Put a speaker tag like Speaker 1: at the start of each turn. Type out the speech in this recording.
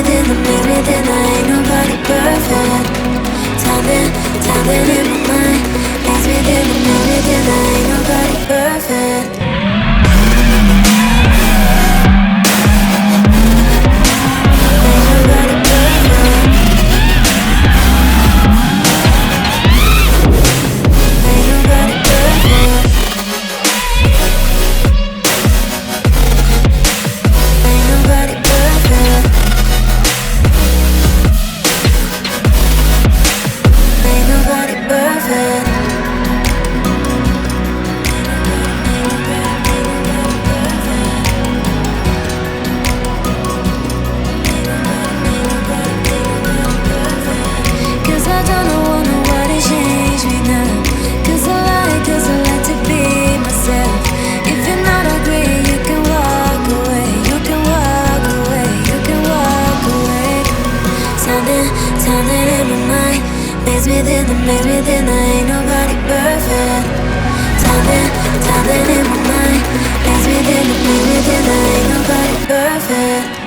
Speaker 1: within, the maze within, ain't nobody perfect. Timing in my mind. Maze within, the maze within, ain't nobody perfect. Within the maze within, ain't nobody perfect. Timing in my mind. Maze within the maze within, ain't nobody perfect.